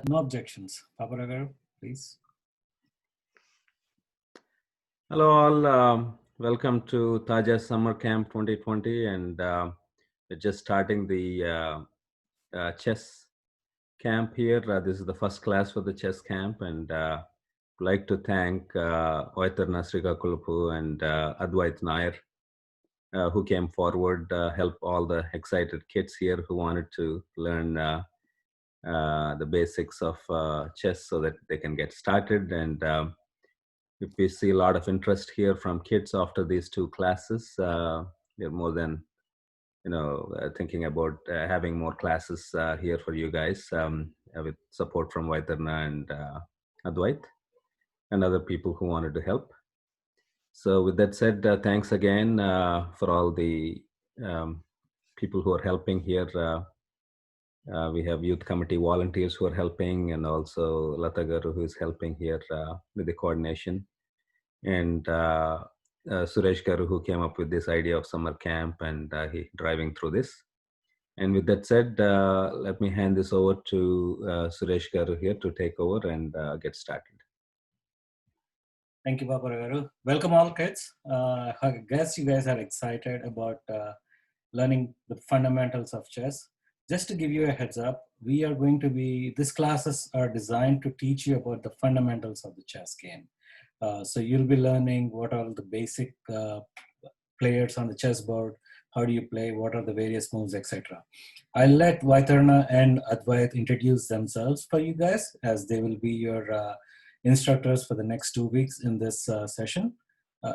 No objections. Paparagaru, please. Hello all, welcome to TAJA Summer Camp 2020, and we're just starting the chess camp here. This is the first class for the chess camp, and I'd like to thank Vaitar Nasrika Kulupu and Advait Nair, who came forward, help all the excited kids here who wanted to learn the basics of chess so that they can get started. And if we see a lot of interest here from kids after these two classes, we're more than thinking about having more classes here for you guys, with support from Vaitarna and Advait and other people who wanted to help. So with that said, thanks again for all the people who are helping here. We have youth committee volunteers who are helping, and also Lata Garu, who is helping here with the coordination, and Suresh Garu, who came up with this idea of summer camp, and he driving through this. And with that said, let me hand this over to Suresh Garu here to take over and get started. Thank you, Paparagaru. Welcome all kids. I guess you guys are excited about learning the fundamentals of chess. Just to give you a heads up, these classes are designed to teach you about the fundamentals of the chess game. So you'll be learning what are the basic players on the chessboard, how do you play, what are the various moves, etc. I'll let Vaitarna and Advait introduce themselves for you guys, as they will be your instructors for the next 2 weeks in this session,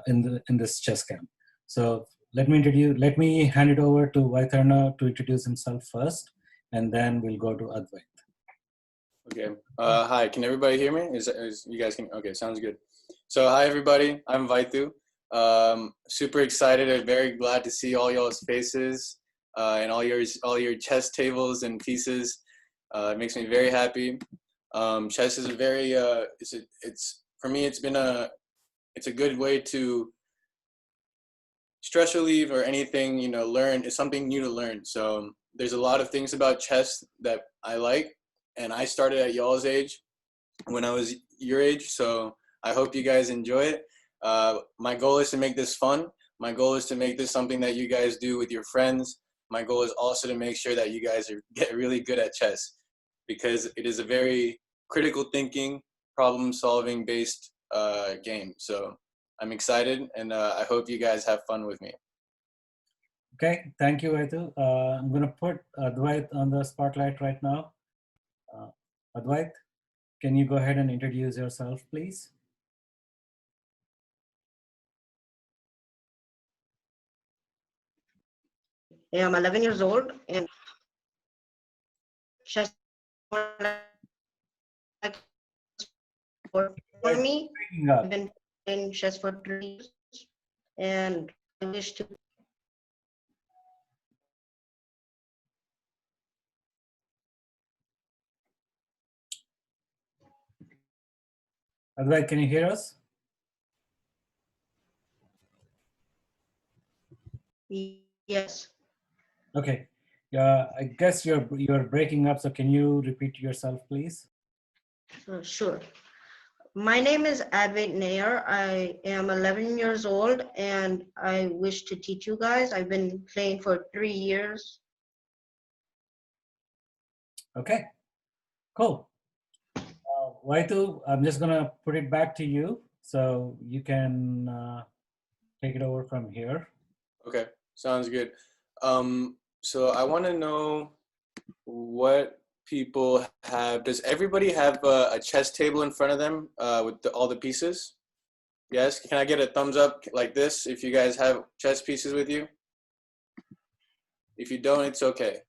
in this chess camp. So let me hand it over to Vaitarna to introduce himself first, and then we'll go to Advait. Okay. Hi, can everybody hear me? You guys can? Okay, sounds good. So hi everybody, I'm Vaitu. Super excited and very glad to see all y'all's faces and all your chess tables and pieces. It makes me very happy. Chess is a very for me it's a good way to stress relieve or anything, learn. It's something new to learn. So there's a lot of things about chess that I like, and I started at y'all's age when I was your age. So I hope you guys enjoy it. My goal is to make this fun. My goal is to make this something that you guys do with your friends. My goal is also to make sure that you guys get really good at chess, because it is a very critical thinking, problem solving based game. So I'm excited, and I hope you guys have fun with me. Okay, thank you, Vaitu. I'm going to put Advait on the spotlight right now. Advait, can you go ahead and introduce yourself, please? Yeah, I'm 11 years old, and chess for me. I've been playing chess for 3 years, and I wish to. Advait, can you hear us? Yes. Okay. I guess you're breaking up, so can you repeat yourself, please? Sure. My name is Advait Nair. I am 11 years old, and I wish to teach you guys. I've been playing for 3 years. Okay, cool. Vaitu, I'm just going to put it back to you, so you can take it over from here. Okay, sounds good. So I want to know what people have. Does everybody have a chess table in front of them with all the pieces? Yes? Can I get a thumbs up like this if you guys have chess pieces with you? If you don't, it's okay.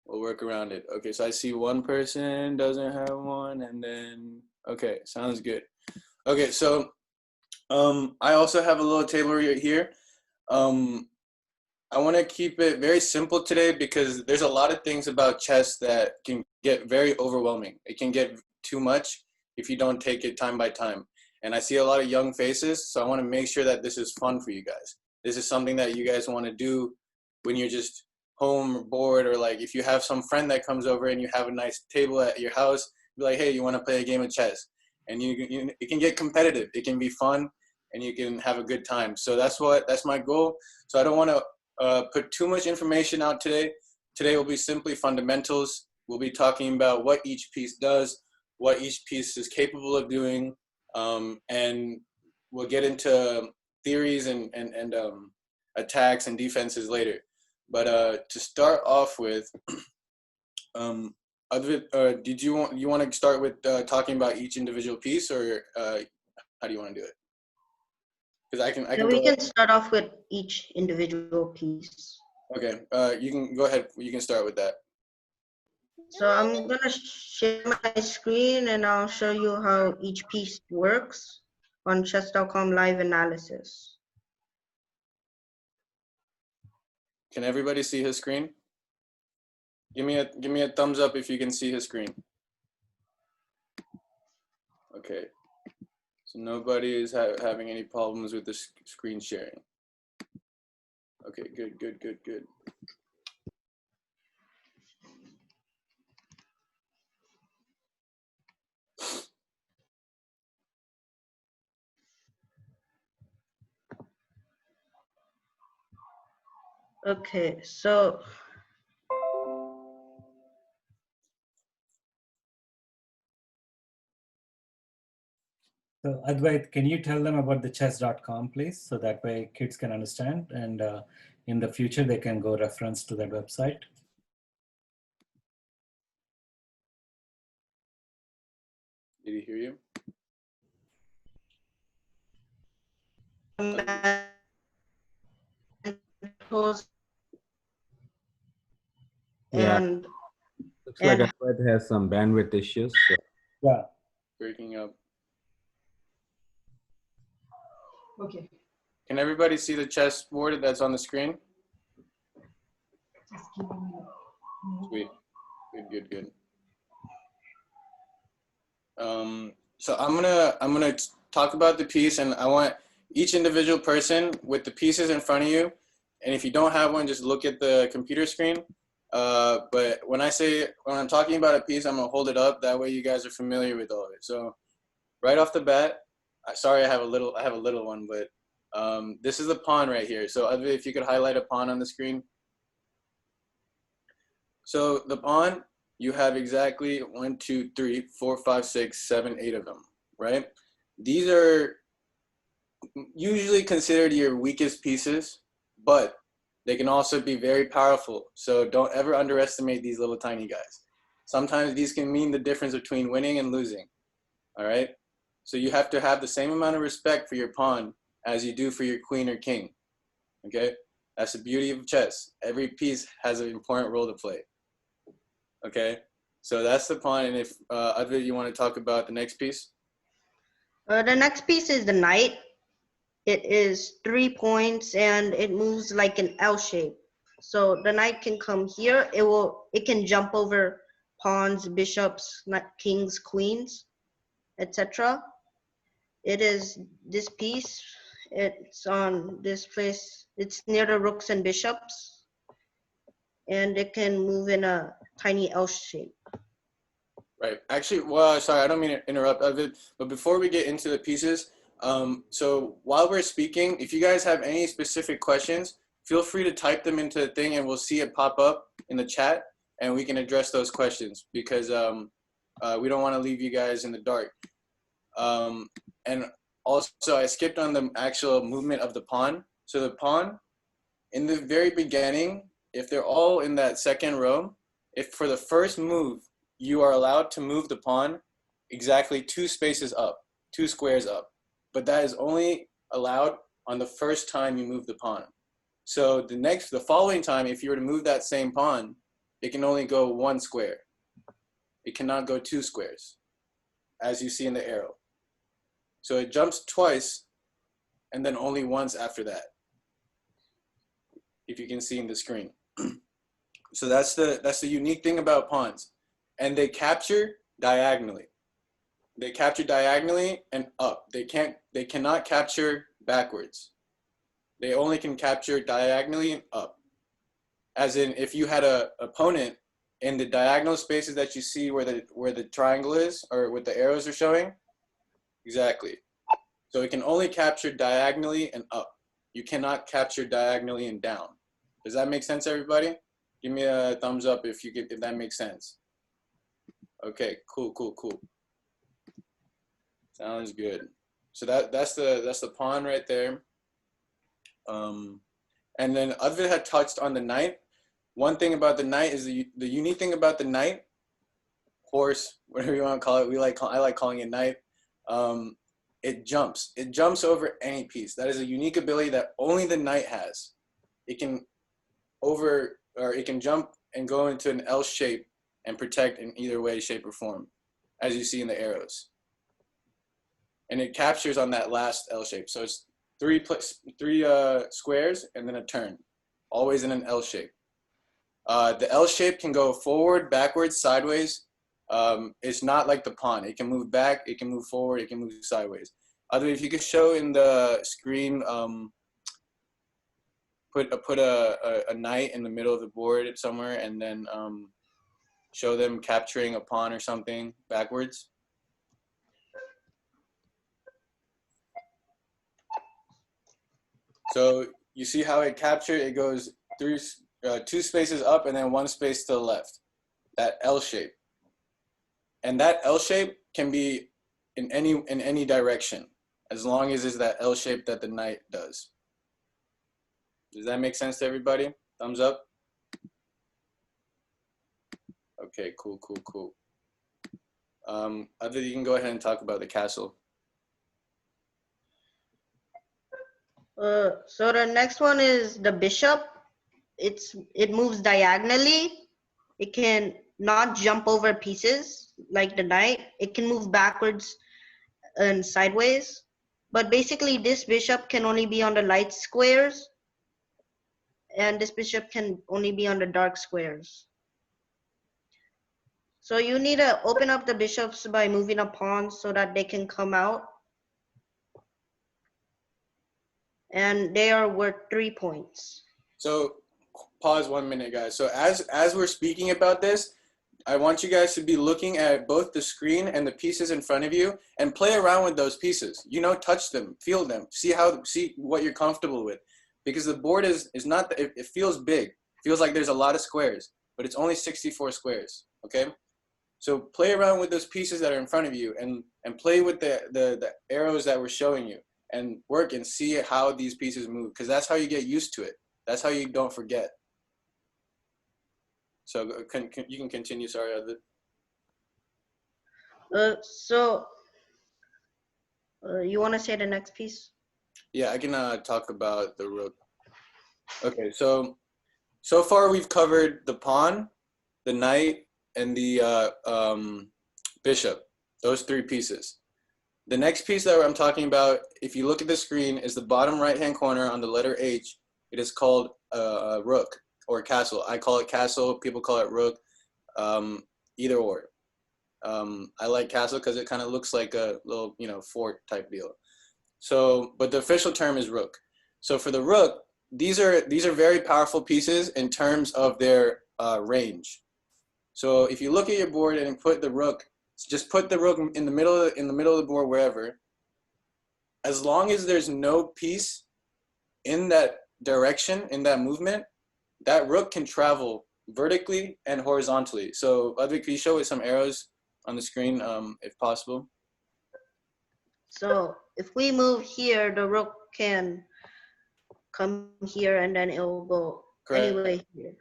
We'll work around it. Okay, so I see one person doesn't have one, and then, okay, sounds good. Okay, so I also have a little table right here. I want to keep it very simple today because there's a lot of things about chess that can get very overwhelming. It can get too much if you don't take it time by time. And I see a lot of young faces, so I want to make sure that this is fun for you guys. This is something that you guys want to do when you're just home bored, or like if you have some friend that comes over and you have a nice table at your house, be like, hey, you want to play a game of chess? And it can get competitive. It can be fun, and you can have a good time. So that's my goal. So I don't want to put too much information out today. Today will be simply fundamentals. We'll be talking about what each piece does, what each piece is capable of doing, and we'll get into theories and attacks and defenses later. But to start off with, Advait, did you want to start with talking about each individual piece, or how do you want to do it? Because I can Yeah, we can start off with each individual piece. Okay, you can go ahead. You can start with that. So I'm gonna share my screen and I'll show you how each piece works on chess.com live analysis. Can everybody see his screen? Give me a thumbs up if you can see his screen. Okay, so nobody is having any problems with the screen sharing. Okay, good. Okay, so Advait, can you tell them about the chess.com, please? So that way kids can understand, and in the future they can go reference to that website. Did he hear you? and Looks like Advait has some bandwidth issues. So. Yeah. Breaking up. Okay. Can everybody see the chessboard that's on the screen? Sweet. Good. So I'm gonna talk about the piece, and I want each individual person with the pieces in front of you. And if you don't have one, just look at the computer screen. But when I'm talking about a piece, I'm gonna hold it up. That way, you guys are familiar with all of it. So, right off the bat, sorry, I have a little one, but this is the pawn right here. So, if you could highlight a pawn on the screen. So the pawn, you have exactly 1, 2, 3, 4, 5, 6, 7, 8 of them, right? These are usually considered your weakest pieces, but they can also be very powerful. So don't ever underestimate these little tiny guys. Sometimes these can mean the difference between winning and losing, all right? So you have to have the same amount of respect for your pawn as you do for your queen or king, okay? That's the beauty of chess. Every piece has an important role to play. Okay, so that's the pawn. And if Advait, you want to talk about the next piece? The next piece is the knight. It is 3 points and it moves like an L shape. So the knight can come here. It can jump over pawns, bishops, kings, queens, etc. It is this piece. It's on this place. It's near the rooks and bishops, and it can move in a tiny L shape. Right. Actually, well, sorry, I don't mean to interrupt, Advait, but before we get into the pieces, so while we're speaking, if you guys have any specific questions, feel free to type them into the thing, and we'll see it pop up in the chat, and we can address those questions, because we don't want to leave you guys in the dark. And also, I skipped on the actual movement of the pawn. So the pawn, in the very beginning, if they're all in that second row, if for the first move, you are allowed to move the pawn exactly 2 spaces up, 2 squares up. But that is only allowed on the first time you move the pawn. So the following time, if you were to move that same pawn, it can only go 1 square. It cannot go 2 squares, as you see in the arrow. So it jumps twice, and then only once after that, if you can see in the screen. So that's the unique thing about pawns. And they capture diagonally. They capture diagonally and up. They cannot capture backwards. They only can capture diagonally and up. as in if you had a opponent in the diagonal spaces that you see where the triangle is, or what the arrows are showing. Exactly. So it can only capture diagonally and up. You cannot capture diagonally and down. Does that make sense, everybody? Give me a thumbs up if that makes sense. Okay, cool. Sounds good. So that's the pawn right there. And then Advait had touched on the knight. One thing about the knight is the unique thing about the knight, horse, whatever you want to call it. I like calling it knight. It jumps. It jumps over any piece. That is a unique ability that only the knight has. It can jump and go into an L shape and protect in either way, shape, or form, as you see in the arrows. And it captures on that last L shape. So it's three squares and then a turn, always in an L shape. The L shape can go forward, backwards, sideways. It's not like the pawn. It can move back, it can move forward, it can move sideways. Otherwise, if you could show in the screen, put a knight in the middle of the board somewhere, and then show them capturing a pawn or something backwards. So you see how it captured? It goes through 2 spaces up and then 1 space to the left. That L shape. And that L shape can be in any direction, as long as it's that L shape that the knight does. Does that make sense to everybody? Thumbs up. Okay, cool. Advait, you can go ahead and talk about the castle. So the next one is the bishop. It moves diagonally. It can not jump over pieces like the knight. It can move backwards and sideways. But basically, this bishop can only be on the light squares, and this bishop can only be on the dark squares. So you need to open up the bishops by moving a pawn so that they can come out. And they are worth 3 points. So pause 1 minute, guys. So as we're speaking about this, I want you guys to be looking at both the screen and the pieces in front of you and play around with those pieces. Touch them, feel them, see what you're comfortable with. Because the board is not, it feels big. It feels like there's a lot of squares, but it's only 64 squares, okay? So play around with those pieces that are in front of you and play with the arrows that we're showing you and work and see how these pieces move, because that's how you get used to it. That's how you don't forget. So you can continue, sorry, Advait. You want to say the next piece? Yeah, I can talk about the rook. Okay, so far we've covered the pawn, the knight, and the bishop. Those 3 pieces. The next piece that I'm talking about, if you look at the screen, is the bottom right-hand corner on the letter H. It is called rook or castle. I call it castle. People call it rook. Either or. I like castle because it kind of looks like a little, fort type deal. So, but the official term is rook. So for the rook, these are very powerful pieces in terms of their range. So if you look at your board and put the rook, just put the rook in the middle of the board wherever. As long as there's no piece in that direction, in that movement, that rook can travel vertically and horizontally. So Advait, can you show us some arrows on the screen, if possible? So if we move here, the rook can come here and then it will go anyway here.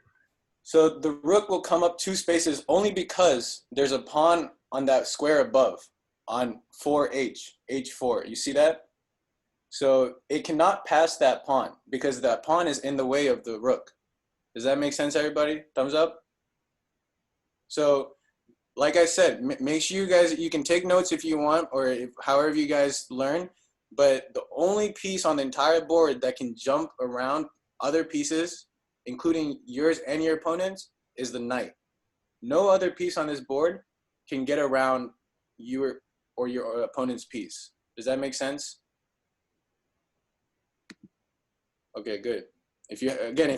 So the rook will come up 2 spaces only because there's a pawn on that square above on 4H, H4. You see that? So it cannot pass that pawn because that pawn is in the way of the rook. Does that make sense, everybody? Thumbs up? So like I said, make sure you can take notes if you want, or however you guys learn, but the only piece on the entire board that can jump around other pieces, including yours and your opponent's, is the knight. No other piece on this board can get around your opponent's piece. Does that make sense? Okay, good. If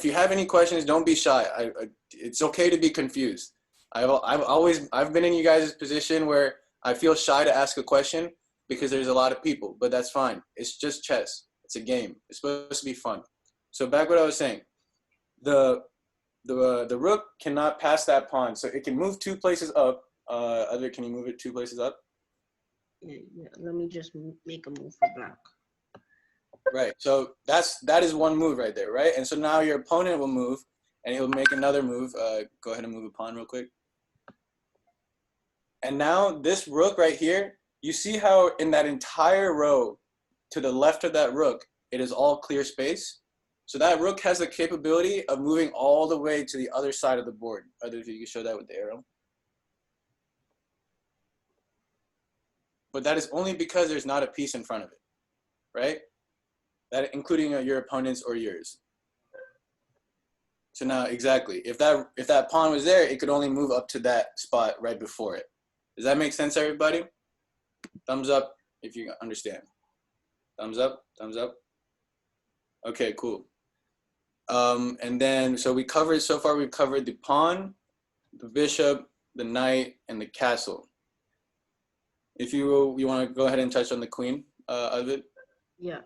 you have any questions, don't be shy. It's okay to be confused. I've been in you guys' position where I feel shy to ask a question because there's a lot of people, but that's fine. It's just chess. It's a game. It's supposed to be fun. So back what I was saying, the rook cannot pass that pawn, so it can move 2 places up. Other, can you move it 2 places up? Yeah, let me just make a move for black. Right. So that is one move right there, right? And so now your opponent will move, and he'll make another move. Go ahead and move a pawn real quick. And now this rook right here, you see how in that entire row to the left of that rook, it is all clear space. So that rook has the capability of moving all the way to the other side of the board. Other, if you can show that with the arrow. But that is only because there's not a piece in front of it, right? That including your opponent's or yours. So now, exactly, if that pawn was there, it could only move up to that spot right before it. Does that make sense, everybody? Thumbs up if you understand. Thumbs up, thumbs up. Okay, cool. And then, so we've covered the pawn, the bishop, the knight, and the castle. If you want to go ahead and touch on the queen of it. Yeah.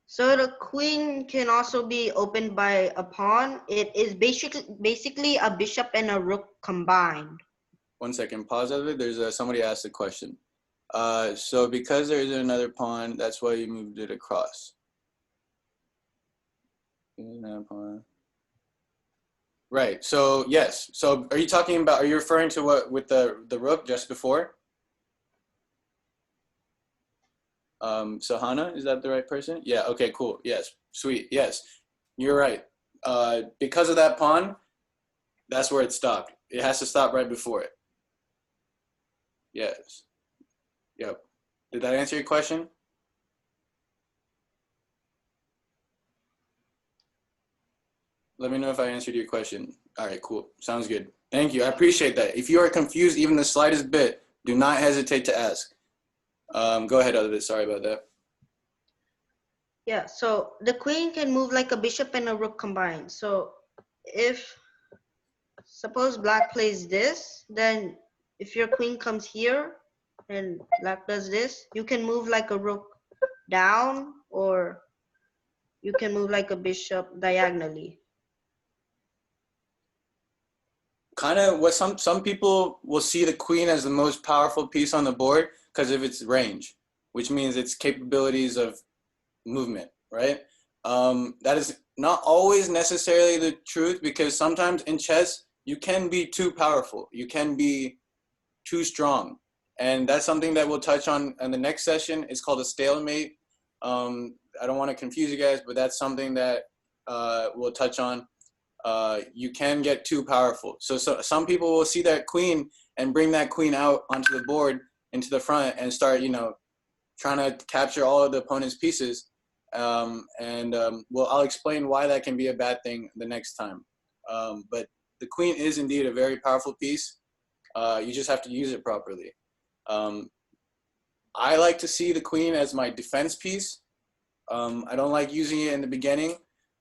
So the queen can also be opened by a pawn. It is basically a bishop and a rook combined. 1 second, pause of it. There's somebody asked a question. So because there is another pawn, that's why you moved it across. Right. So yes. So are you referring to what with the rook just before? Sahana, is that the right person? Yeah. Okay. Cool. Yes. Sweet. Yes. You're right. Because of that pawn, that's where it stopped. It has to stop right before it. Yes. Yep. Did that answer your question? Let me know if I answered your question. All right, cool. Sounds good. Thank you. I appreciate that. If you are confused even the slightest bit, do not hesitate to ask. Go ahead, Advait. Sorry about that. Yeah, so the queen can move like a bishop and a rook combined. So if, suppose black plays this, then if your queen comes here and black does this, you can move like a rook down, or you can move like a bishop diagonally. Kind of what some people will see the queen as the most powerful piece on the board because of its range, which means its capabilities of movement, right? That is not always necessarily the truth, because sometimes in chess you can be too powerful, you can be too strong, and that's something that we'll touch on in the next session. It's called a stalemate. I don't want to confuse you guys, but that's something that we'll touch on. You can get too powerful. So some people will see that queen and bring that queen out onto the board into the front and start, trying to capture all of the opponent's pieces. Well, I'll explain why that can be a bad thing the next time. But the queen is indeed a very powerful piece. You just have to use it properly. I like to see the queen as my defense piece. I don't like using it in the beginning.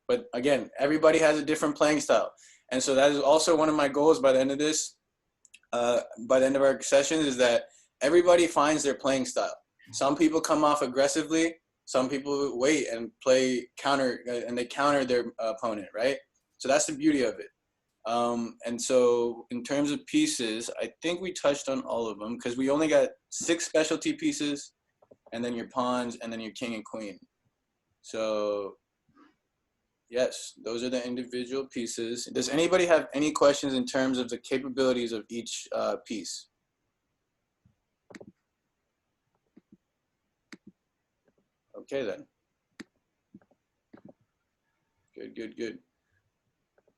But again, everybody has a different playing style. And so that is also one of my goals by the end of this, by the end of our sessions, is that everybody finds their playing style. Some people come off aggressively. Some people wait and play counter, and they counter their opponent, right? So that's the beauty of it. And so in terms of pieces, I think we touched on all of them because we only got 6 specialty pieces, and then your pawns, and then your king and queen. So yes, those are the individual pieces. Does anybody have any questions in terms of the capabilities of each piece? Okay then. Good.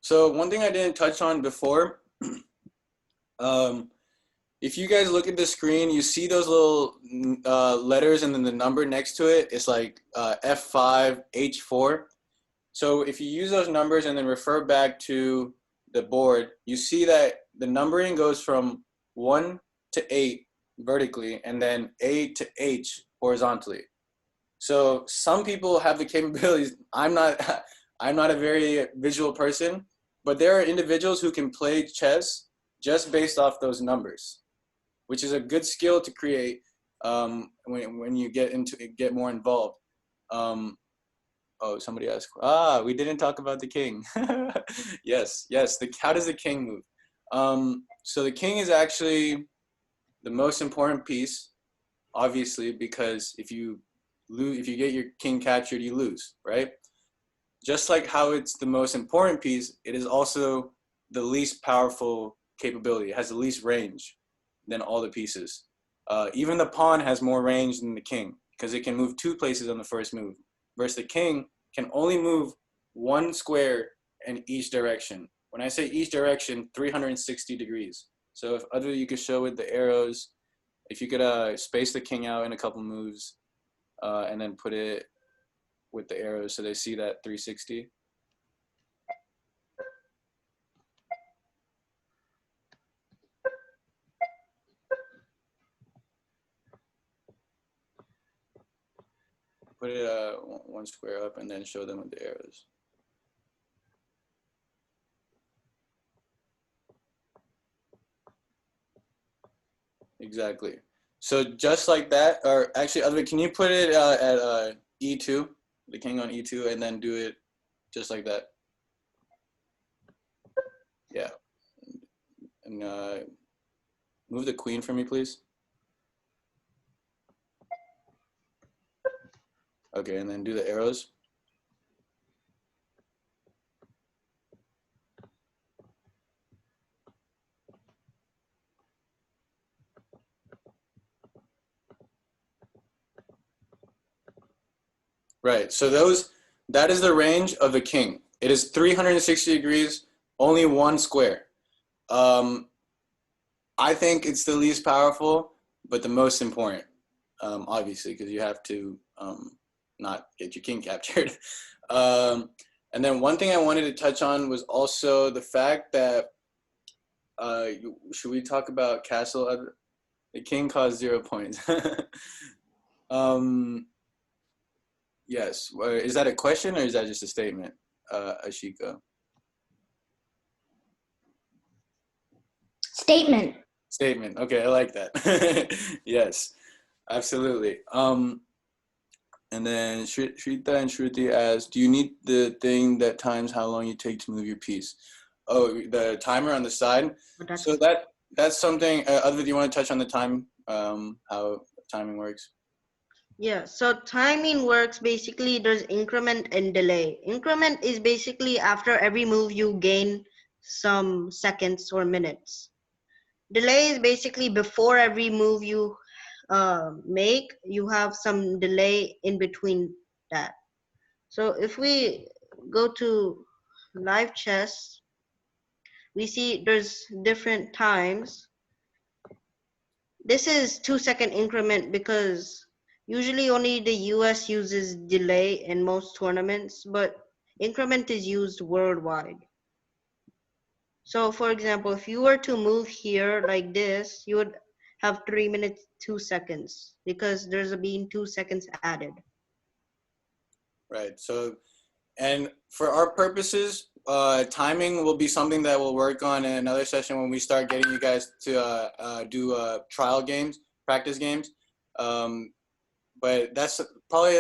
So one thing I didn't touch on before, if you guys look at the screen, you see those little letters and then the number next to it. It's like F5, H4. So if you use those numbers and then refer back to the board, you see that the numbering goes from 1 to 8 vertically and then A to H horizontally. So some people have the capabilities. I'm I'm not a very visual person, but there are individuals who can play chess just based off those numbers, which is a good skill to create when you get more involved. Oh, somebody asked. We didn't talk about the king. Yes. How does the king move? So the king is actually the most important piece, obviously, because if you get your king captured, you lose, right? Just like how it's the most important piece, it is also the least powerful capability. It has the least range than all the pieces. Even the pawn has more range than the king because it can move 2 places on the first move, versus the king can only move 1 square in each direction. When I say each direction, 360 degrees. So if other you could show with the arrows, if you could space the king out in a couple moves and then put it with the arrows so they see that 360. Put it 1 square up and then show them with the arrows. Exactly. So just like that, or actually, Advait, can you put it at E2, the king on E2, and then do it just like that? Yeah. And move the queen for me, please. Okay, and then do the arrows. Right, so that is the range of the king. It is 360 degrees, only 1 square. I think it's the least powerful, but the most important, obviously, because you have to not get your king captured. And then one thing I wanted to touch on was also the fact that, should we talk about castle? The king costs 0 points. Yes. Is that a question or is that just a statement, Ashika? Statement. Statement. Okay, I like that. Yes, absolutely. And then Shrita and Shruti asked, do you need the thing that times how long you take to move your piece? Oh, the timer on the side. So that's something. Advait, do you want to touch on the time? How timing works? Yeah, so timing works basically there's increment and delay. Increment is basically after every move you gain some seconds or minutes. Delay is basically before every move you make, you have some delay in between that. So if we go to live chess, we see there's different times. This is 2-second increment because usually only the US uses delay in most tournaments, but increment is used worldwide. So for example, if you were to move here like this, you would have 3 minutes, 2 seconds because there's been 2 seconds added. Right. So, and for our purposes, timing will be something that we'll work on in another session when we start getting you guys to do trial games, practice games. But that's probably,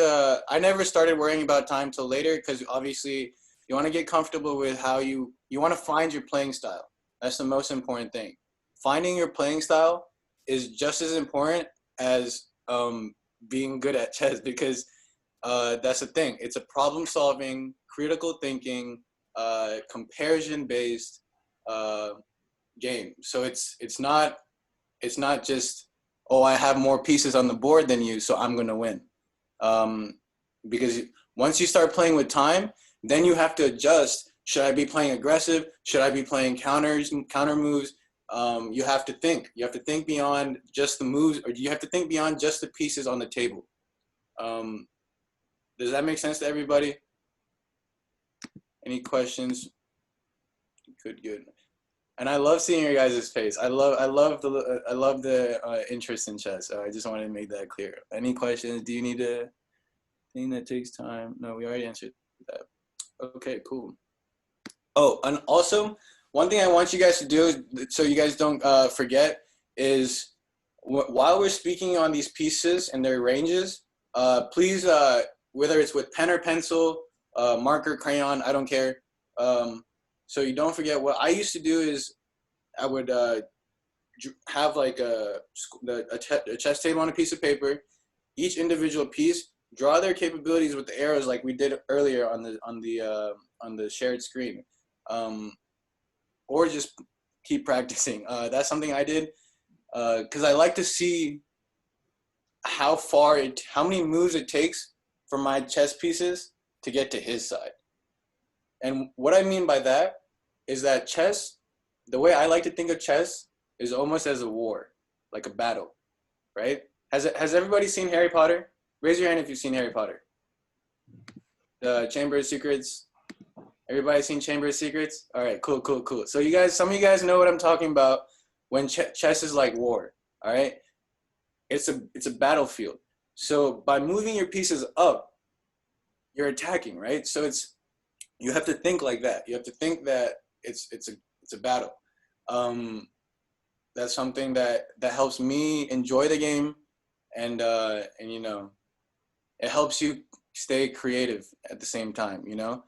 I never started worrying about time till later because obviously you want to get comfortable with how you want to find your playing style. That's the most important thing. Finding your playing style is just as important as being good at chess because that's the thing. It's a problem solving, critical thinking, comparison based game. So it's not just, oh, I have more pieces on the board than you, so I'm going to win. Because once you start playing with time, then you have to adjust. Should I be playing aggressive? Should I be playing counter moves? You have to think. You have to think beyond just the moves, or you have to think beyond just the pieces on the table. Does that make sense to everybody? Any questions? Good. And I love seeing your guys' face. I love the interest in chess. So I just wanted to make that clear. Any questions? Do you need a thing that takes time? No, we already answered that. Okay, cool. Oh, and also, one thing I want you guys to do, so you guys don't forget, is while we're speaking on these pieces and their ranges, please, whether it's with pen or pencil, marker, crayon, I don't care. So you don't forget. What I used to do is I would have like a chess table on a piece of paper, each individual piece, draw their capabilities with the arrows like we did earlier on the shared screen, or just keep practicing. That's something I did because I like to see how many moves it takes for my chess pieces to get to his side. And what I mean by that is that chess, the way I like to think of chess, is almost as a war, like a battle, right? Has everybody seen Harry Potter? Raise your hand if you've seen Harry Potter. The Chamber of Secrets. Everybody seen Chamber of Secrets? All right, cool. So some of you guys know what I'm talking about when chess is like war. All right, it's a battlefield. So by moving your pieces up, you're attacking, right? So you have to think like that. You have to think that it's a battle. That's something that helps me enjoy the game, and you know, it helps you stay creative at the same time, you know.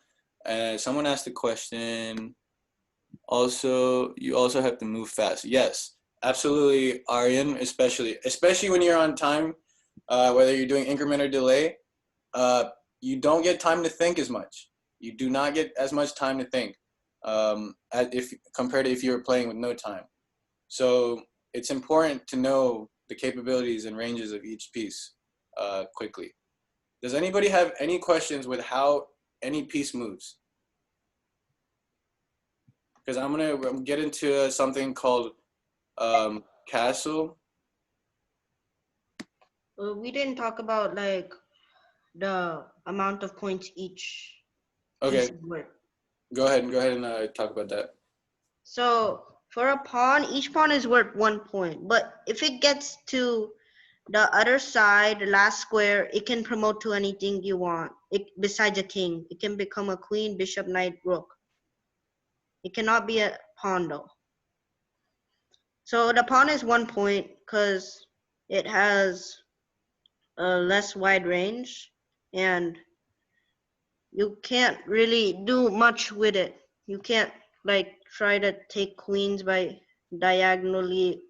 Someone asked a question. Also, you also have to move fast. Yes, absolutely, Aryan. Especially when you're on time, whether you're doing increment or delay, you don't get time to think as much. You do not get as much time to think, compared to if you were playing with no time. So it's important to know the capabilities and ranges of each piece quickly. Does anybody have any questions with how any piece moves? Because I'm gonna get into something called castle. We didn't talk about like the amount of points each Okay, piece is worth. go ahead and talk about that. So for a pawn, each pawn is worth 1 point. But if it gets to the other side, the last square, it can promote to anything you want. Besides a king, it can become a queen, bishop, knight, rook. It cannot be a pawn though. So the pawn is 1 point because it has a less wide range, and you can't really do much with it. You can't like try to take queens by diagonally,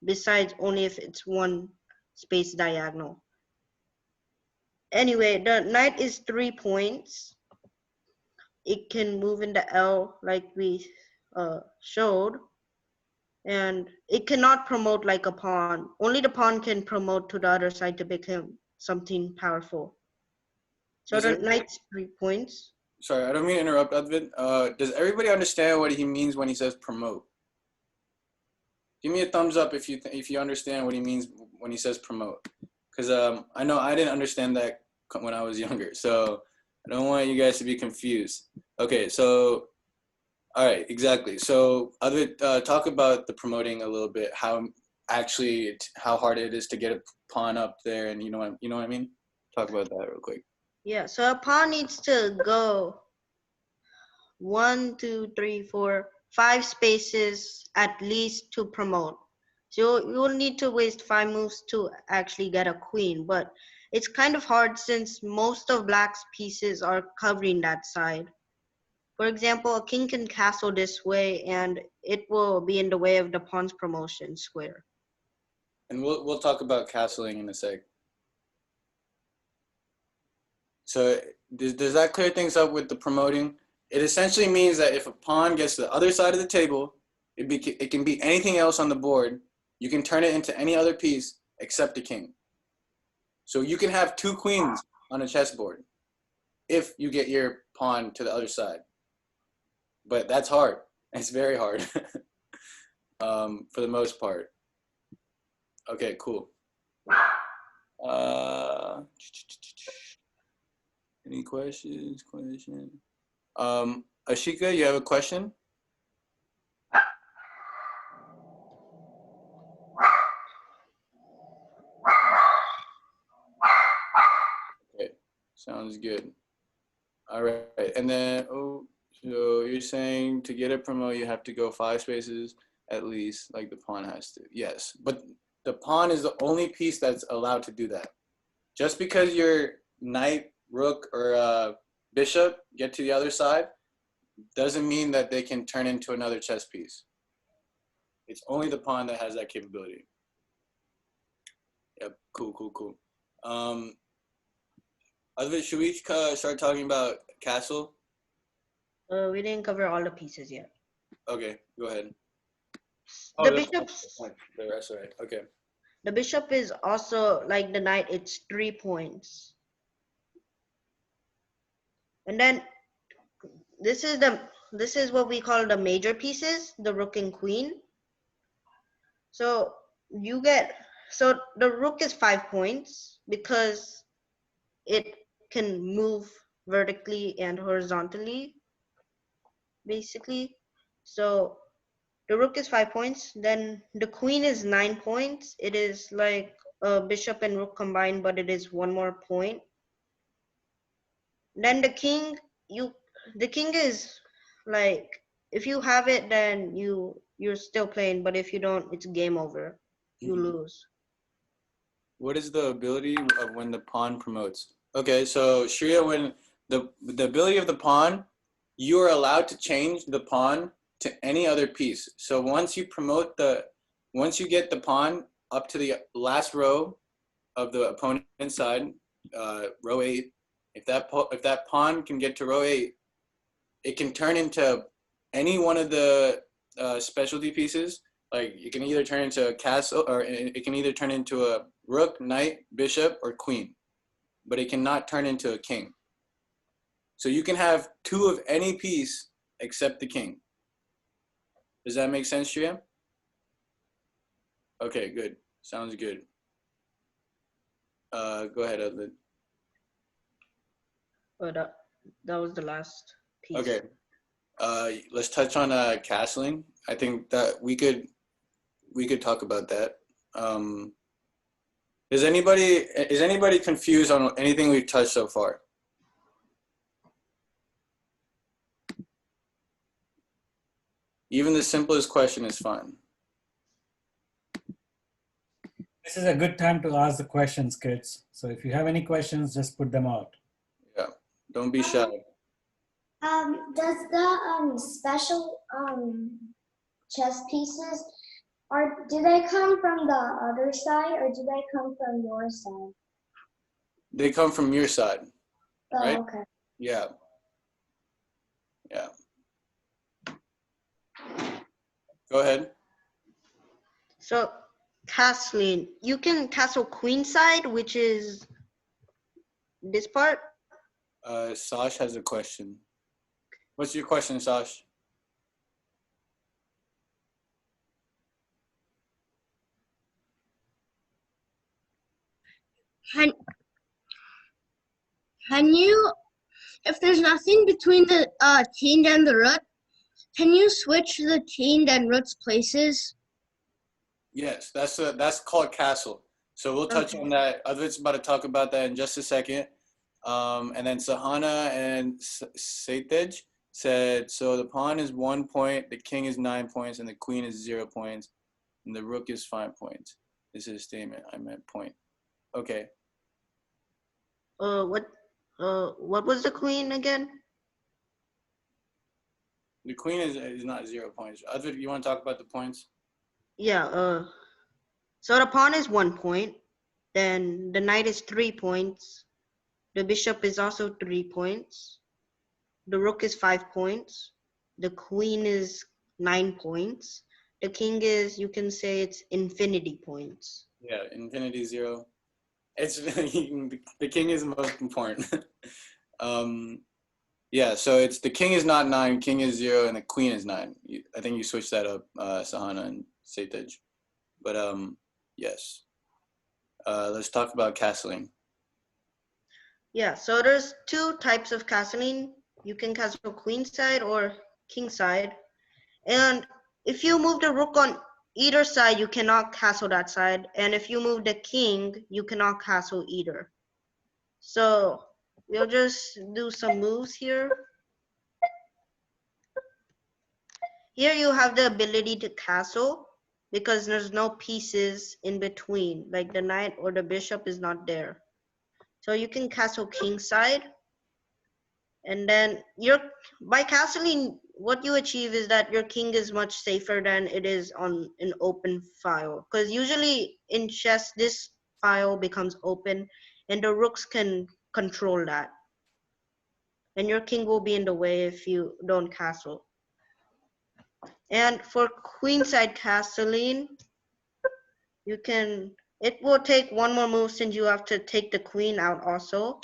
besides only if it's one space diagonal. Anyway, the knight is 3 points. It can move into L like we showed, and it cannot promote like a pawn. Only the pawn can promote to the other side to become something powerful. So the knight's 3 points. Sorry, I don't mean to interrupt, Advin. Does everybody understand what he means when he says promote? Give me a thumbs up if you understand what he means when he says promote. Because I know I didn't understand that when I was younger, so I don't want you guys to be confused. Okay, so all right, exactly. So Advin, talk about the promoting a little bit. How hard it is to get a pawn up there, and you know what I mean. Talk about that real quick. Yeah, so a pawn needs to go 1, 2, 3, 4, 5 spaces at least to promote. So you'll need to waste 5 moves to actually get a queen, but it's kind of hard since most of black's pieces are covering that side. For example, a king can castle this way and it will be in the way of the pawn's promotion square. And we'll talk about castling in a sec. So does that clear things up with the promoting? It essentially means that if a pawn gets to the other side of the table, it can be anything else on the board. You can turn it into any other piece except a king. So you can have 2 queens on a chessboard if you get your pawn to the other side. But that's hard. It's very hard for the most part. Okay, cool. Any questions? Ashika, you have a question? Okay, sounds good. All right, and then so you're saying to get a promote, you have to go 5 spaces at least, like the pawn has to. Yes, but the pawn is the only piece that's allowed to do that. Just because your knight, rook, or bishop get to the other side doesn't mean that they can turn into another chess piece. It's only the pawn that has that capability. Yep, cool. Advait, should we start talking about castle? We didn't cover all the pieces yet. Okay, go ahead. The that's bishop's the rest, all right. Okay. the bishop is also like the knight. It's 3 points. And then this is what we call the major pieces, the rook and queen. So the rook is 5 points because it can move vertically and horizontally, basically. So the rook is 5 points. Then the queen is 9 points. It is like a bishop and rook combined, but it is 1 more point. Then the king is like, if you have it, then you're still playing, but if you don't, it's game over. You lose. What is the ability of when the pawn promotes? Okay, so Shreya, when the ability of the pawn, you are allowed to change the pawn to any other piece. So once you get the pawn up to the last row of the opponent's side, row 8, if that pawn can get to row 8, it can turn into any one of the specialty pieces. Like it can either turn into a castle, or it can either turn into a rook, knight, bishop, or queen, but it cannot turn into a king. So you can have 2 of any piece except the king. Does that make sense, Shreya? Okay, good. Sounds good. Go ahead, Adlid. But that was the last piece. Okay. Let's touch on castling. I think that we could talk about that. Is anybody confused on anything we've touched so far? Even the simplest question is fine. This is a good time to ask the questions, kids. So if you have any questions, just put them out. Yeah, don't be shy. Does the special chess pieces, do they come from the other side or do they come from your side? They come from your side, right? Oh, okay. Yeah. Go ahead. So castling, you can castle queen side, which is this part. Sash has a question. What's your question, Sash? Can you, if there's nothing between the teen and the root, can you switch the teen and root's places? Yes, that's called castle. So we'll touch on that. Advait's about to talk about that in just a second. And then Sahana and Saitej said, so the pawn is 1 point, the king is 9 points, and the queen is 0 points, and the rook is 5 points. This is a statement. I meant point. Okay. What was the queen again? The queen is not 0 points. Advait, you want to talk about the points? Yeah. So the pawn is 1 point. Then the knight is 3 points. The bishop is also 3 points. The rook is 5 points. The queen is 9 points. The king is, you can say it's infinity points. Yeah, infinity 0. It's the king is the most important. Yeah, so it's the king is not 9, king is 0, and the queen is 9. I think you switched that up, Sahana and Saitej. But yes. Let's talk about castling. Yeah, so there's 2 types of castling. You can castle queen side or king side. And if you move the rook on either side, you cannot castle that side. And if you move the king, you cannot castle either. So we'll just do some moves here. Here you have the ability to castle because there's no pieces in between, like the knight or the bishop is not there. So you can castle kingside, and then by castling, what you achieve is that your king is much safer than it is on an open file. Because usually in chess, this file becomes open, and the rooks can control that. And your king will be in the way if you don't castle. And for queenside castling, it will take one more move since you have to take the queen out also.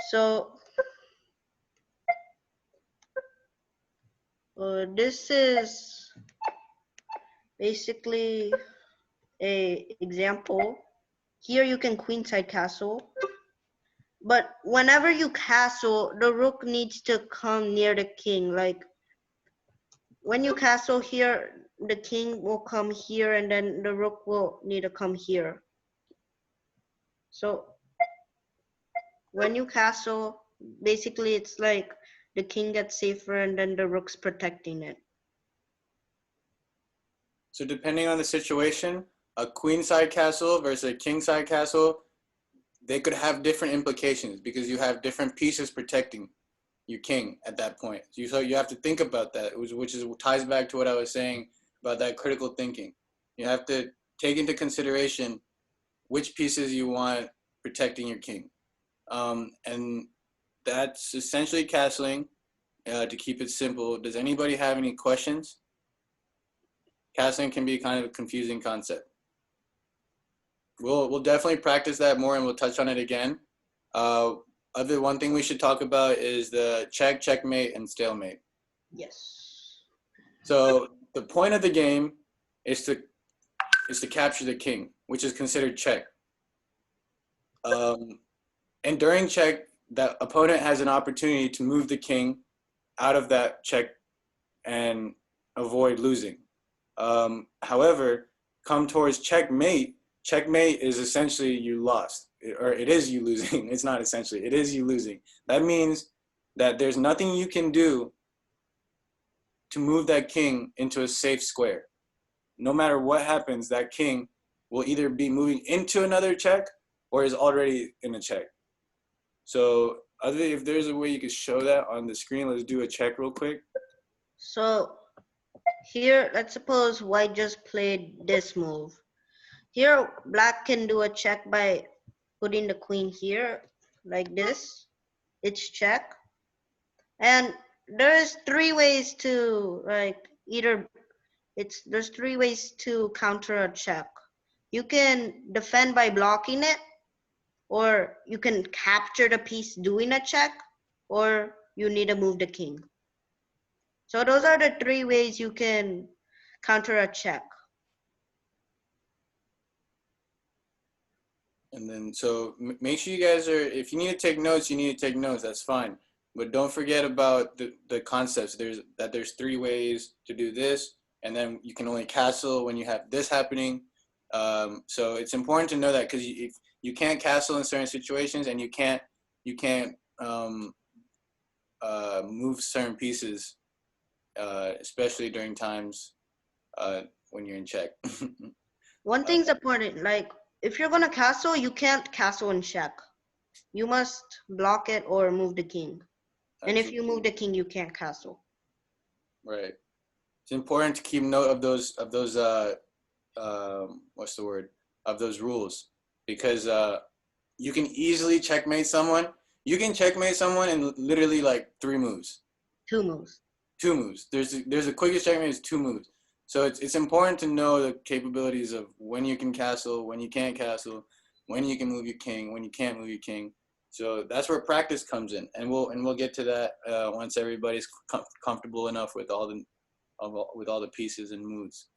So this is basically a example. Here you can queenside castle, but whenever you castle, the rook needs to come near the king. Like when you castle here, the king will come here and then the rook will need to come here. So when you castle, basically it's like the king gets safer and then the rook's protecting it. So depending on the situation, a queenside castle versus a kingside castle, they could have different implications because you have different pieces protecting your king at that point. So you have to think about that, which ties back to what I was saying about that critical thinking. You have to take into consideration which pieces you want protecting your king. And that's essentially castling, to keep it simple. Does anybody have any questions? Castling can be kind of a confusing concept. We'll definitely practice that more and we'll touch on it again. One thing we should talk about is the check, checkmate, and stalemate. Yes. So the point of the game is to capture the king, which is considered check. And during check, that opponent has an opportunity to move the king out of that check and avoid losing. However, come towards checkmate, checkmate is essentially you lost, or it is you losing. It's not essentially, it is you losing. That means that there's nothing you can do to move that king into a safe square. No matter what happens, that king will either be moving into another check or is already in a check. So if there's a way you could show that on the screen, let's do a check real quick. So here, let's suppose white just played this move. Here, black can do a check by putting the queen here, like this. It's check. And there's three ways to, there's three ways to counter a check. You can defend by blocking it, or you can capture the piece doing a check, or you need to move the king. So those are the three ways you can counter a check. And then, so make sure you guys if you need to take notes, you need to take notes, that's fine. But don't forget about the concepts. There's three ways to do this, and then you can only castle when you have this happening. So it's important to know that, because if you can't castle in certain situations, and you can't move certain pieces, especially during times when you're in check. One thing's important, like if you're gonna castle, you can't castle in check. You must block it or move the king. And if you move the king, you can't castle. Right. It's important to keep note of those what's the word? Of those rules, because you can easily checkmate someone. You can checkmate someone in literally like 3 moves. 2 moves. 2 moves. There's the quickest checkmate is 2 moves. So it's important to know the capabilities of when you can castle, when you can't castle, when you can move your king, when you can't move your king. So that's where practice comes in, and we'll get to that once everybody's comfortable enough with all the pieces and moves.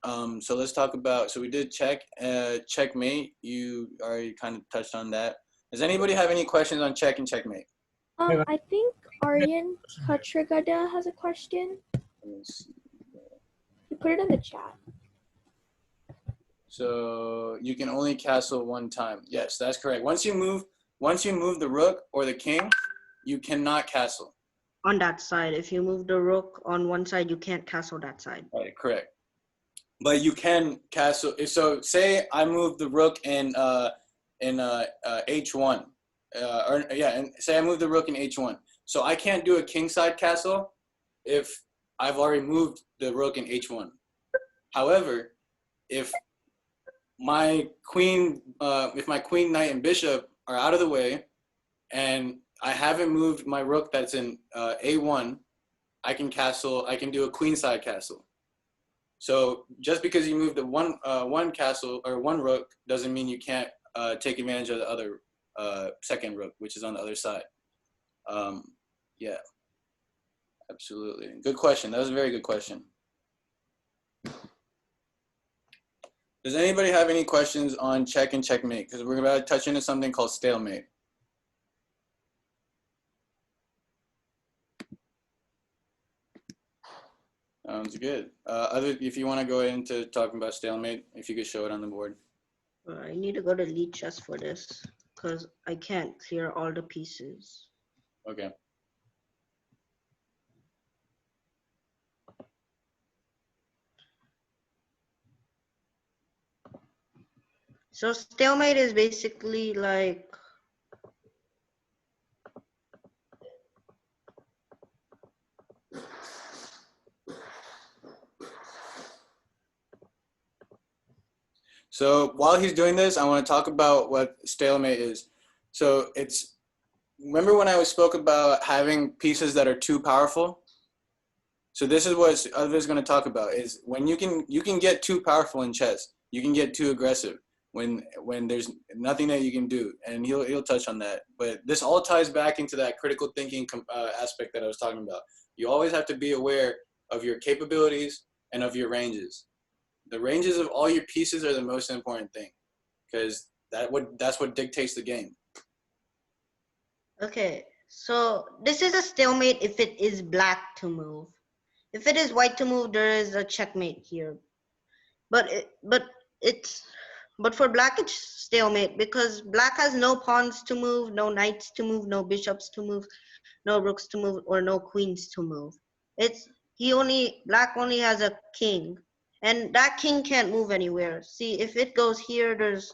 So let's talk about. So we did checkmate. You already kind of touched on that. Does anybody have any questions on check and checkmate? I think Aryan Katragada has a question. Let me see. You put it in the chat. So you can only castle 1 time. Yes, that's correct. Once you move once you move the rook or the king, you cannot castle. On that side, if you move the rook on one side, you can't castle that side. Right, correct. But you can castle. So say I move the rook in h1, and say I move the rook in h1. So I can't do a kingside castle if I've already moved the rook in h1. However, if my queen, knight, and bishop are out of the way, and I haven't moved my rook that's in a1, I can castle. I can do a queenside castle. So just because you moved the one castle or one rook doesn't mean you can't take advantage of the other second rook, which is on the other side. Yeah, absolutely. Good question. That was a very good question. Does anybody have any questions on check and checkmate? Because we're about to touch into something called stalemate. Sounds good. If you want to go into talking about stalemate, if you could show it on the board. I need to go to lead chess for this because I can't clear all the pieces. Okay. So stalemate is basically like So while he's doing this, I want to talk about what stalemate is. So remember when I spoke about having pieces that are too powerful? So this is what Adva's going to talk about, is when you can get too powerful in chess. You can get too aggressive when there's nothing that you can do, and he'll touch on that. But this all ties back into that critical thinking aspect that I was talking about. You always have to be aware of your capabilities and of your ranges. The ranges of all your pieces are the most important thing, because that's what dictates the game. okay. So this is a stalemate if it is black to move. If it is white to move, there is a checkmate here. But for black it's stalemate because black has no pawns to move, no knights to move, no bishops to move, no rooks to move, or no queens to move. Black only has a king, and that king can't move anywhere. See, if it goes here, there's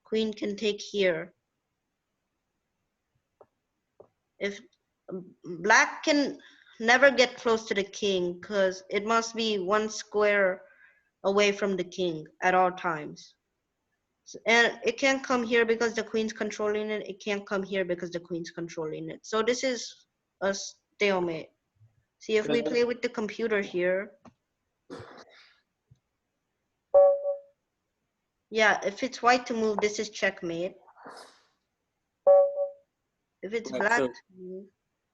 queen can take here. If black can never get close to the king because it must be one square away from the king at all times. And it can't come here because the queen's controlling it. It can't come here because the queen's controlling it. So this is a stalemate. See, if we play with the computer here. Yeah, if it's white to move, this is checkmate. If it's black to move,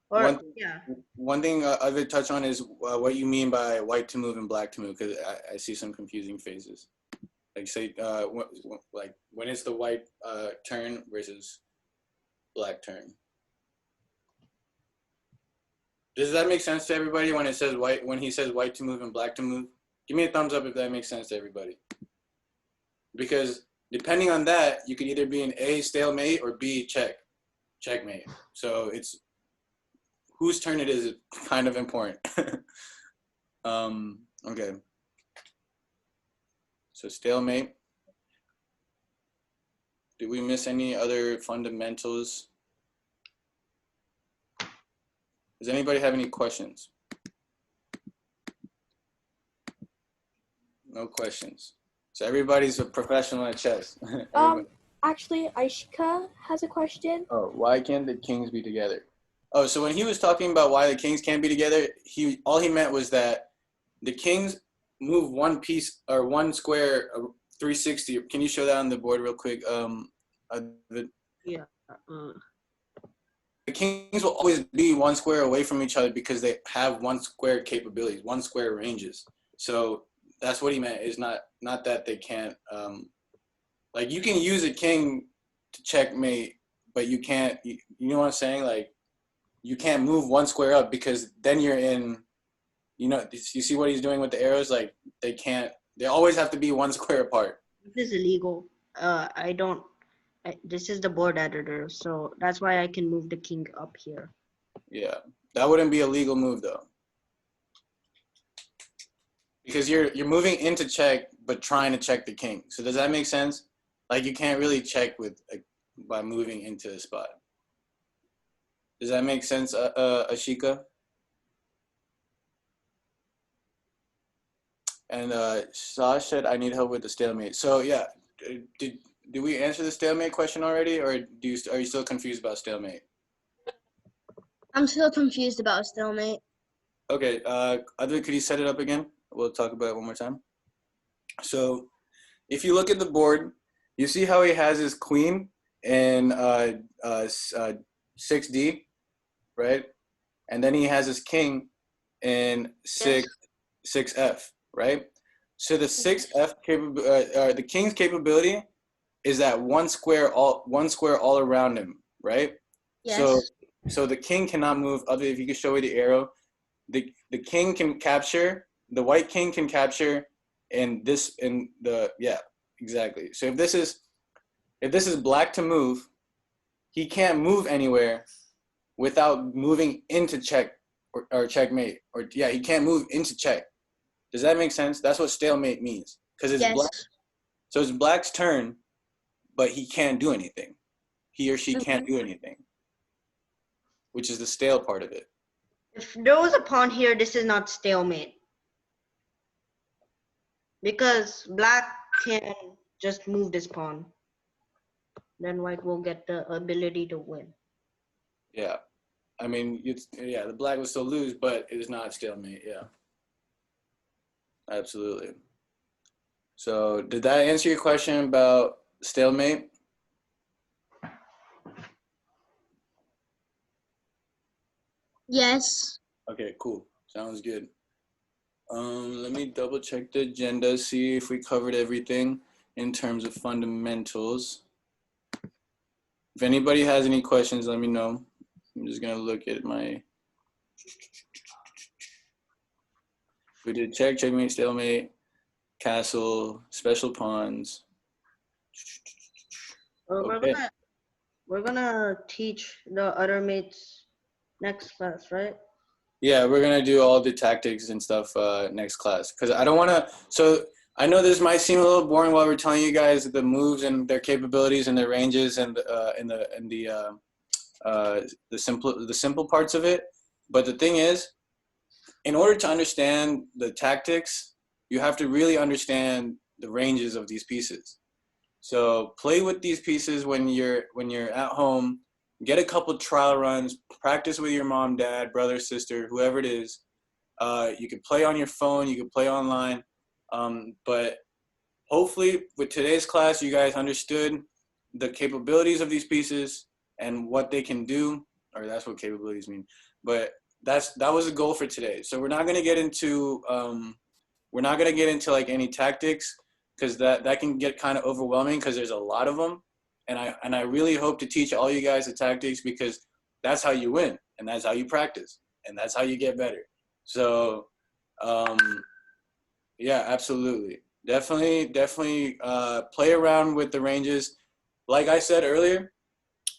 or one thing I would touch on is what you mean by white to move and black to move, because I see some confusing phases. Like say, like when it's the white turn versus black turn. Does that make sense to everybody when it says white? When he says white to move and black to move, give me a thumbs up if that makes sense to everybody. Because depending on that, you could either be in A, stalemate, or B, checkmate. So it's whose turn it is kind of important. Okay. So stalemate. Did we miss any other fundamentals? Does anybody have any questions? No questions. So everybody's a professional at chess. Actually, Aishika has a question. Oh, why can't the kings be together? Oh, so when he was talking about why the kings can't be together, all he meant was that the kings move one piece or one square 360. Can you show that on the board real quick? yeah. The kings will always be one square away from each other because they have one square capabilities, one square ranges. So that's what he meant. Is not that they can't. Like you can use a king to checkmate, but you can't. You know what I'm saying? Like you can't move one square up because then you're in. You know, you see what he's doing with the arrows? Like they can't. They always have to be one square apart. This is illegal. I don't This is the board editor, so that's why I can move the king up here. Yeah, that wouldn't be a legal move though, because you're moving into check but trying to check the king. So does that make sense? Like you can't really check with by moving into a spot. Does that make sense, Ashika? And Sash said, "I need help with the stalemate." So yeah, did we answer the stalemate question already, or are you still confused about stalemate? I'm still confused about stalemate. Okay, Advait, could you set it up again? We'll talk about it one more time. So if you look at the board, you see how he has his queen in 6D, right? And then he has his king in 6F, right? So the 6F the king's capability is that one square all around him, right? Yes. So the king cannot move. Other, if you could show me the arrow, the king can capture, the white king can capture, and this in the exactly. So if this is black to move, he can't move anywhere without moving into check or checkmate, or he can't move into check. Does that make sense? That's what stalemate means, because it's black. So it's black's turn, but he can't do anything. He or she can't do anything, which is the stale part of it. If there was a pawn here, this is not stalemate. Because black can just move this pawn. Then white will get the ability to win. Yeah. I mean, the black will still lose, but it is not stalemate. Yeah. Absolutely. So did that answer your question about stalemate? Yes. Okay, cool. Sounds good. Let me double check the agenda, see if we covered everything in terms of fundamentals. If anybody has any questions, let me know. I'm just gonna look at my. We did check, checkmate, stalemate, castle, special pawns. Okay. We're gonna teach the other mates next class, right? Yeah, we're gonna do all the tactics and stuff next class, because I don't want to. So I know this might seem a little boring while we're telling you guys the moves and their capabilities and their ranges and the simple parts of it. But the thing is, in order to understand the tactics, you have to really understand the ranges of these pieces. So play with these pieces when you're at home. Get a couple trial runs. Practice with your mom, dad, brother, sister, whoever it is. You can play on your phone. You can play online. But hopefully, with today's class, you guys understood the capabilities of these pieces and what they can do. Or that's what capabilities mean. But that was the goal for today. So we're not gonna get into like any tactics, because that can get kind of overwhelming because there's a lot of them. And I really hope to teach all you guys the tactics, because that's how you win, and that's how you practice, and that's how you get better. So, yeah, absolutely. Definitely play around with the ranges. Like I said earlier,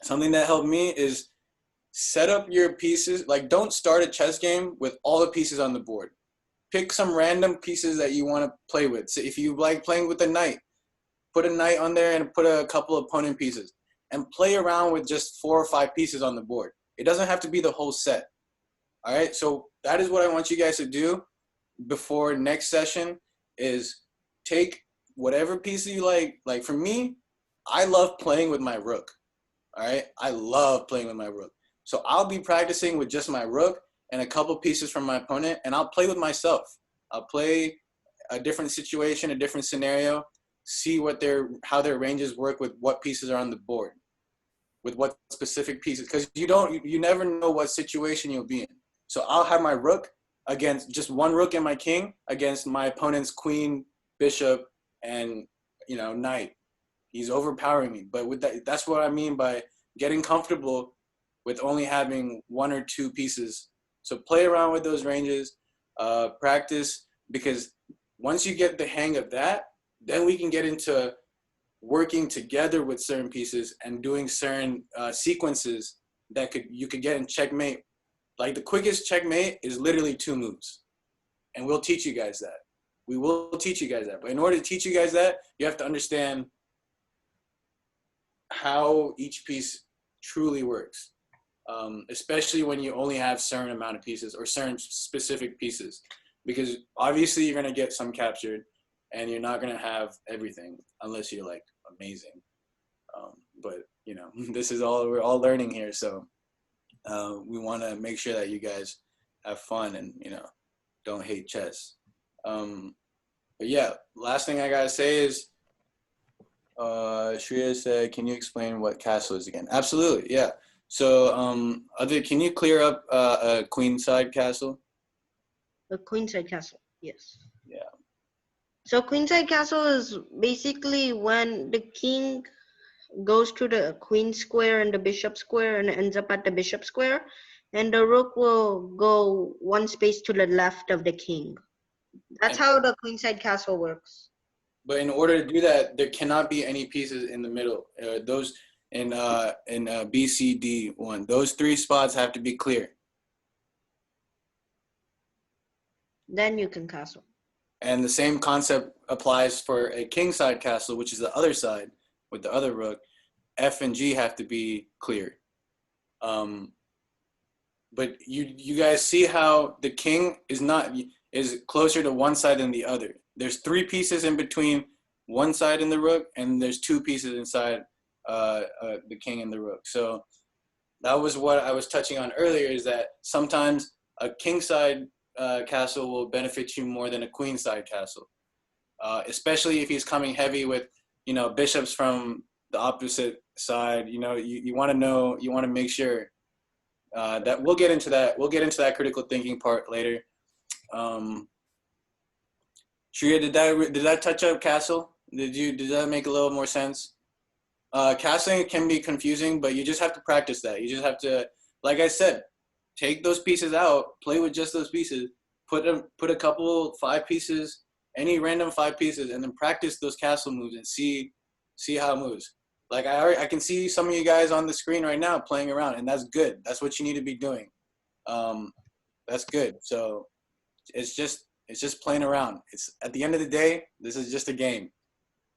something that helped me is set up your pieces. Like, don't start a chess game with all the pieces on the board. Pick some random pieces that you want to play with. So if you like playing with a knight, put a knight on there and put a couple opponent pieces, and play around with just 4 or 5 pieces on the board. It doesn't have to be the whole set. All right, so that is what I want you guys to do before next session, is take whatever piece you like. Like for me, I love playing with my rook. All right, I love playing with my rook. So I'll be practicing with just my rook and a couple pieces from my opponent, and I'll play with myself. I'll play a different situation, a different scenario, see how their ranges work with what pieces are on the board, with what specific pieces, because you never know what situation you'll be in. So I'll have my rook against just one rook and my king against my opponent's queen, bishop, and knight. He's overpowering me. But with that's what I mean by getting comfortable with only having 1 or 2 pieces. So play around with those ranges, practice, because once you get the hang of that, then we can get into working together with certain pieces and doing certain sequences that you could get in checkmate. Like the quickest checkmate is literally 2 moves. And we'll teach you guys that. We will teach you guys that. But in order to teach you guys that, you have to understand how each piece truly works. Especially when you only have certain amount of pieces or certain specific pieces. Because obviously you're gonna get some captured and you're not gonna have everything unless you're like amazing. But you know, this is all, we're all learning here. So we wanna make sure that you guys have fun and, you know, don't hate chess. But yeah, last thing I gotta say is, Shreya said, can you explain what castle is again? Absolutely, yeah. So can you clear up a queenside castle? The queenside castle, yes. Yeah. So queenside castle is basically when the king goes to the queen square and the bishop square and ends up at the bishop square, and the rook will go 1 space to the left of the king. That's how the queenside castle works. But in order to do that, there cannot be any pieces in the middle. Those in B, C, D, 1. Those 3 spots have to be clear. Then you can castle. And the same concept applies for a kingside castle, which is the other side with the other rook. F and G have to be clear. But you guys see how the king is closer to one side than the other. There's 3 pieces in between one side and the rook, and there's 2 pieces inside the king and the rook. So that was what I was touching on earlier, is that sometimes a kingside castle will benefit you more than a queenside castle, especially if he's coming heavy with, you know, bishops from the opposite side. You know, you want to make sure that we'll get into that critical thinking part later. Shreya, did that touch up castle? Did that make a little more sense? Castling can be confusing, but you just have to practice that. You just have to, like I said, take those pieces out, play with just those pieces, put a couple 5 pieces, any random 5 pieces, and then practice those castle moves and see how it moves. Like I can see some of you guys on the screen right now playing around, and that's good. That's what you need to be doing. That's good. So it's just playing around. It's at the end of the day, this is just a game.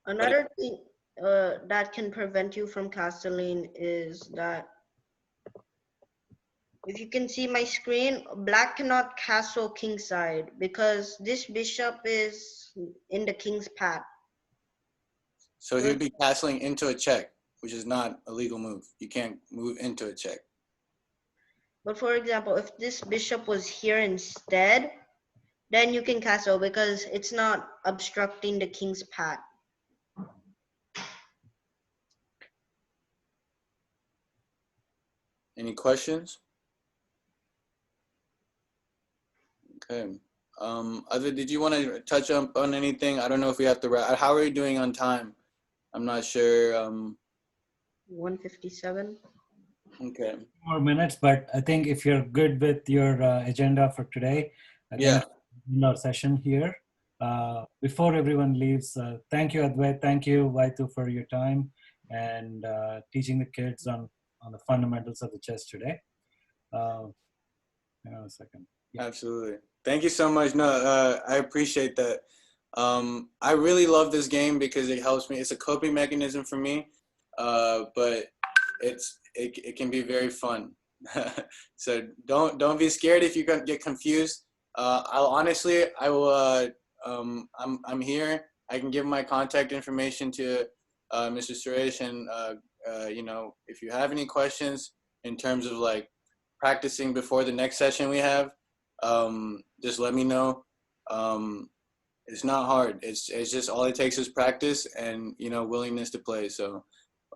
Another thing that can prevent you from castling is that, if you can see my screen, black cannot castle kingside because this bishop is in the king's path. So he would be castling into a check, which is not a legal move. You can't move into a check. But for example, if this bishop was here instead, then you can castle because it's not obstructing the king's path. Any questions? Okay. Other, did you want to touch up on anything? I don't know if we have to wrap. How are you doing on time? I'm not sure. 157. Okay. More minutes, but I think if you're good with your agenda for today, I think in our session here. Before everyone leaves, thank you, Advait, thank you, Vaitu, for your time and teaching the kids on the fundamentals of the chess today. Hang on a second. Yeah. Absolutely. Thank you so much. No, I appreciate that. I really love this game because it helps me. It's a coping mechanism for me, but it can be very fun. So don't be scared if you get confused. I will. I'm here. I can give my contact information to Mr. Suresh, and you know, if you have any questions in terms of like practicing before the next session we have, just let me know. It's not hard. It's just all it takes is practice and, you know, willingness to play. So,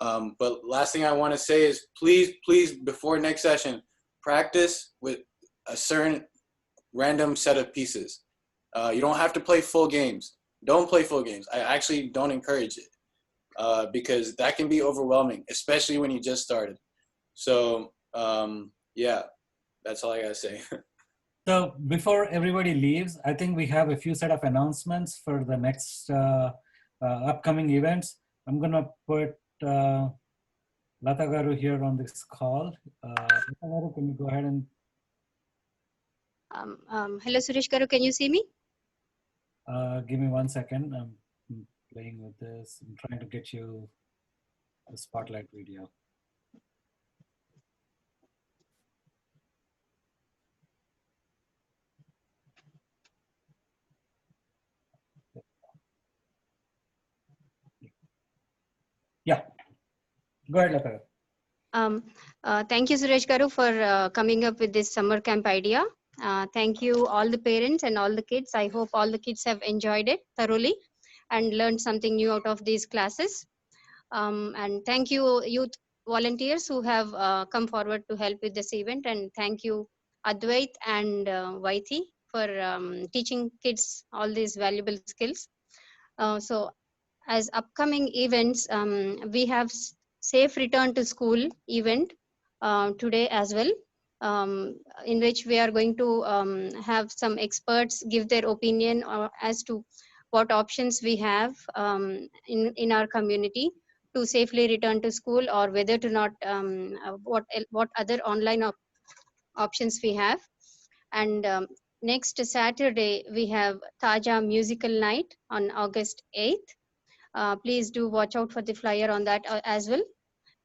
but last thing I want to say is please before next session, practice with a certain random set of pieces. You don't have to play full games. Don't play full games. I actually don't encourage it because that can be overwhelming, especially when you just started. So yeah, that's all I gotta say. So before everybody leaves, I think we have a few set of announcements for the next upcoming events. I'm gonna put Lata Garu here on this call. Lata Garu, can you go ahead and Hello, Suresh Garu, can you see me? give me 1 second? I'm playing with this. I'm trying to get you the spotlight video. Yeah, go ahead, Lata. Thank you, Suresh Garu, for coming up with this summer camp idea. Thank you, all the parents and all the kids. I hope all the kids have enjoyed it thoroughly and learned something new out of these classes. And thank you, youth volunteers who have come forward to help with this event. And thank you, Advait and Vaiti, for teaching kids all these valuable skills. So as upcoming events, we have safe return to school event today as well, in which we are going to have some experts give their opinion as to what options we have in our community to safely return to school, or whether to not, what other online options we have. And next Saturday we have TAJA musical night on August 8th. Please do watch out for the flyer on that as well.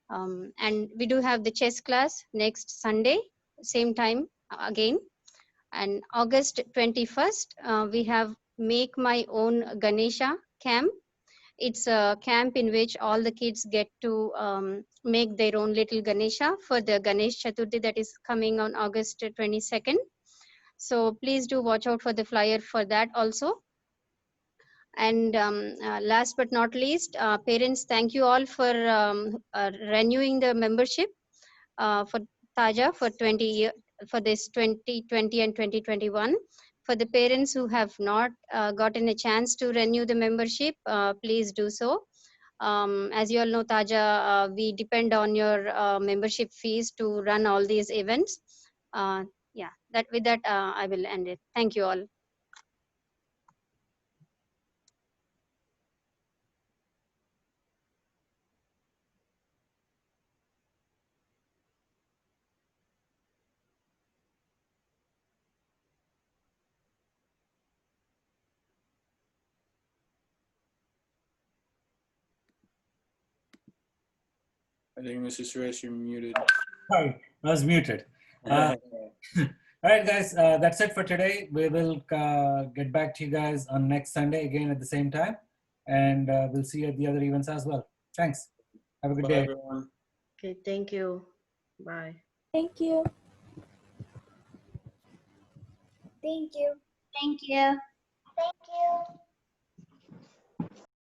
And we do have the chess class next Sunday, same time again. And August 21st, we have Make My Own Ganesha camp. It's a camp in which all the kids get to make their own little Ganesha for the Ganesh Chaturthi that is coming on August 22nd. So please do watch out for the flyer for that also. And last but not least, parents, thank you all for renewing the membership for TAJA for 20 year, for this 2020 and 2021. For the parents who have not gotten a chance to renew the membership, please do so. As you all know, TAJA, we depend on your membership fees to run all these events. Yeah, with that, I will end it. Thank you all. I think Mr. Suresh, you're muted. Sorry, I was muted. All right, guys, that's it for today. We will get back to you guys on next Sunday again at the same time. And we'll see you at the other events as well. Thanks. Have a good Bye, day. everyone. Okay, thank you. Bye. Thank you. Thank you. Thank you. Thank you.